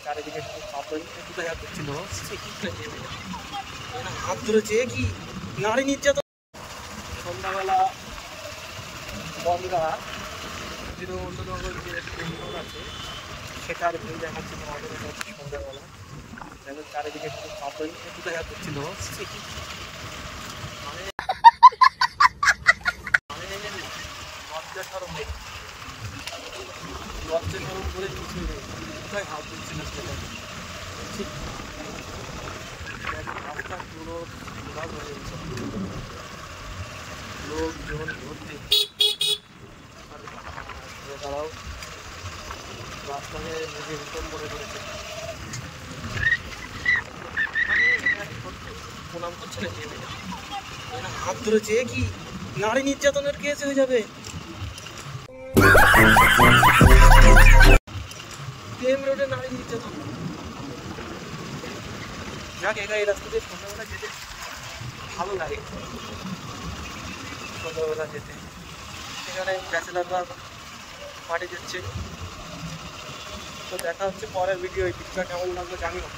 চারিদিকে শুধু কাপড় কোথায় হাত ধরছিল হাত ধরেছে কি নারী নির্যাতন। সন্ধ্যাবেলা বনগা বিনোদননগর যে স্টেশন আছে সেটার ভিউ দেখাচ্ছে তোমাদের সন্ধ্যাবেলা। দেখো চারিদিকে শুধু কাপড় কোথায় হাত ধরছিল মানে লজ্জা সরম নেই, লজ্জা সরম করে কিছুই নেই, কোথায় হাত ধরছিল সেটা ঠিক রাস্তা পুরো ঘোরা হয়ে গেছে, লোকজন ভর্তি। তারাও রাস্তাকে নিজের হুকুম মনে করেছে, প্রণাম করছে না যে হাত ধরেছে কি নারী নির্যাতনের কেস হয়ে যাবে। প্রেম রোডে নারী নির্যাতন। যাক একা এই রাস্তা দিয়ে সন্ধ্যাবেলা যেতে ভালো লাগে, সন্ধ্যাবেলা যেতে সেখানে ব্যাচেলাররা পার্টি দিচ্ছে। তো দেখা হচ্ছে পরের ভিডিও। এই ভিডিওটা কেমন লাগলো জানিও।